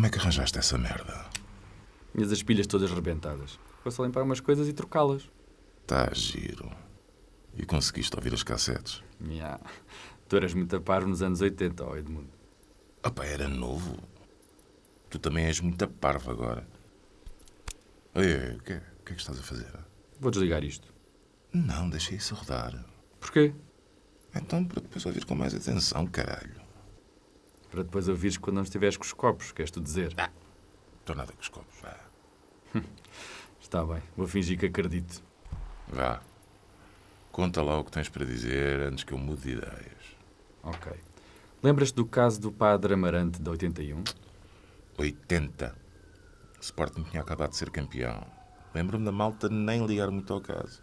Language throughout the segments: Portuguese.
Como é que arranjaste essa merda? Tinhas as pilhas todas rebentadas. Foi só limpar umas coisas e trocá-las. Tá giro. E conseguiste ouvir as cassetes? Yeah. Tu eras muito a par nos anos 80, ó Edmundo. Opa, era novo. Tu também és muito parvo agora. Oi, o que é que estás a fazer? Vou desligar isto. Não, deixa isso rodar. Porquê? Então, para depois ouvir com mais atenção, caralho. Para depois ouvires quando não estiveres com os copos, queres tu dizer? Estou nada com os copos, vá. Está bem, vou fingir que acredito. Vá. Conta lá o que tens para dizer antes que eu mude de ideias. Ok. Lembras-te do caso do padre Amarante de 81? 80. O Sporting tinha acabado de ser campeão. Lembro-me da malta nem ligar muito ao caso.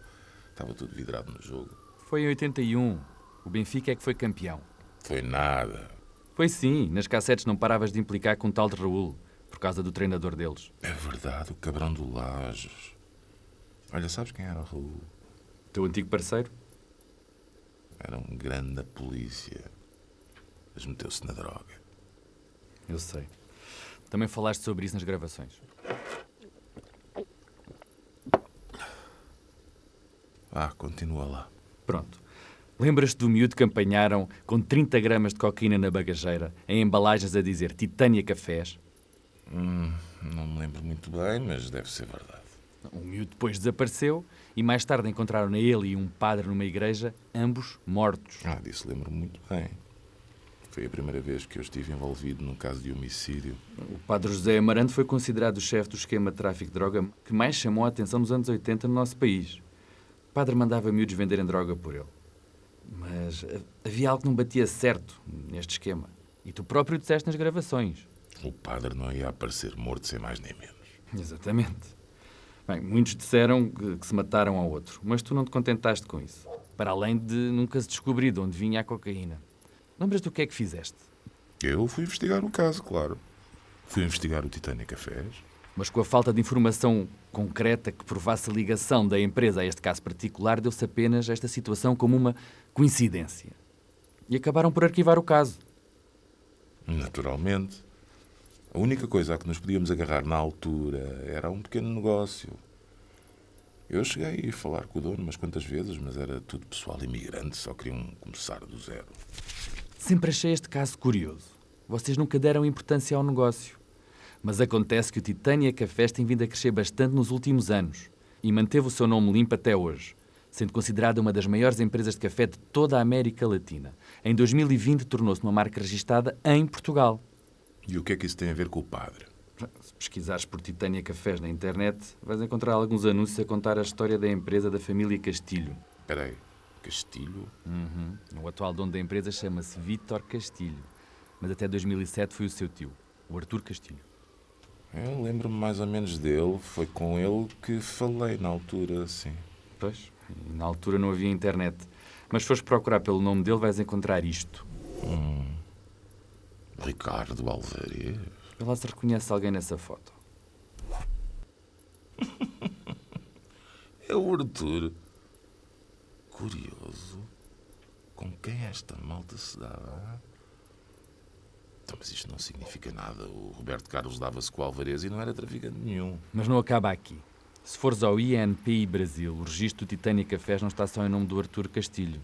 Estava tudo vidrado no jogo. Foi em 81. O Benfica é que foi campeão. Foi nada. Foi sim, nas cassetes não paravas de implicar com um tal de Raul, por causa do treinador deles. É verdade, o cabrão do Lages. Olha, sabes quem era o Raul? Teu antigo parceiro? Era um grande da polícia. Mas meteu-se na droga. Eu sei. Também falaste sobre isso nas gravações. Continua lá. Pronto. Lembras-te do miúdo que apanharam com 30 gramas de cocaína na bagageira, em embalagens a dizer Titânia Cafés? Não me lembro muito bem, mas deve ser verdade. O miúdo depois desapareceu e mais tarde encontraram ele e um padre numa igreja, ambos mortos. Disso lembro-me muito bem. Foi a primeira vez que eu estive envolvido num caso de homicídio. O padre José Amarante foi considerado o chefe do esquema de tráfico de droga que mais chamou a atenção nos anos 80 no nosso país. O padre mandava miúdos venderem droga por ele. Mas havia algo que não batia certo neste esquema. E tu próprio disseste nas gravações. O padre não ia aparecer morto sem mais nem menos. Exatamente. Bem, muitos disseram que se mataram ao outro, mas tu não te contentaste com isso. Para além de nunca se descobrir de onde vinha a cocaína. Lembras do que é que fizeste? Eu fui investigar o caso, claro. Fui investigar o Titânia Cafés. Mas com a falta de informação concreta que provasse a ligação da empresa a este caso particular, deu-se apenas esta situação como uma coincidência. E acabaram por arquivar o caso. Naturalmente. A única coisa a que nos podíamos agarrar na altura era um pequeno negócio. Eu cheguei a falar com o dono umas quantas vezes, mas era tudo pessoal imigrante, só queriam começar do zero. Sempre achei este caso curioso. Vocês nunca deram importância ao negócio. Mas acontece que o Titânia Cafés tem vindo a crescer bastante nos últimos anos e manteve o seu nome limpo até hoje, sendo considerada uma das maiores empresas de café de toda a América Latina. Em 2020 tornou-se uma marca registada em Portugal. E o que é que isso tem a ver com o padre? Se pesquisares por Titânia Cafés na internet, vais encontrar alguns anúncios a contar a história da empresa da família Castilho. Espera aí, Castilho? O atual dono da empresa chama-se Vítor Castilho, mas até 2007 foi o seu tio, o Artur Castilho. Eu lembro-me mais ou menos dele. Foi com ele que falei na altura, sim. Pois, e na altura não havia internet. Mas se fores procurar pelo nome dele, vais encontrar isto. Ricardo Alvarez. Vê lá se reconhece alguém nessa foto. É o Artur. Curioso. Com quem esta malta se dava? Então, mas isto não significa nada. O Roberto Carlos dava-se com o Alvarez e não era traficante nenhum. Mas não acaba aqui. Se fores ao INPI Brasil, o registro do Titânia Cafés não está só em nome do Artur Castilho.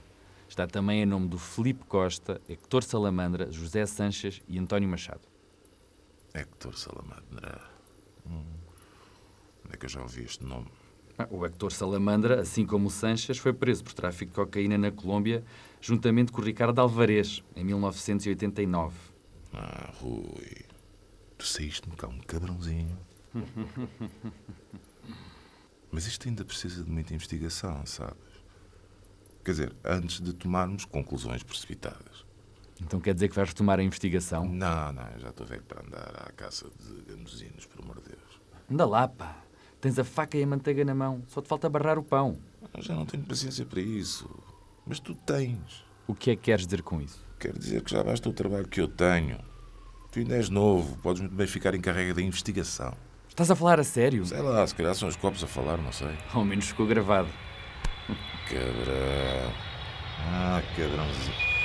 Está também em nome do Filipe Costa, Hector Salamandra, José Sanches e António Machado. Hector Salamandra. Onde é que eu já ouvi este nome? O Hector Salamandra, assim como o Sanches, foi preso por tráfico de cocaína na Colômbia, juntamente com o Ricardo Alvarez, em 1989. Rui. Tu saíste-me cá um cabrãozinho. Mas isto ainda precisa de muita investigação, sabes? Quer dizer, antes de tomarmos conclusões precipitadas. Então quer dizer que vais retomar a investigação? Não, eu já estou velho para andar à caça de ganuzinos, por amor de Deus. Anda lá, pá. Tens a faca e a manteiga na mão. Só te falta barrar o pão. Eu já não tenho paciência para isso. Mas tu tens. O que é que queres dizer com isso? Quero dizer que já basta o trabalho que eu tenho. Tu ainda és novo. Podes muito bem ficar encarregue da investigação. Estás a falar a sério? Sei lá, se calhar são os copos a falar, não sei. Ao menos ficou gravado. Cabrão. Cabrãozinho.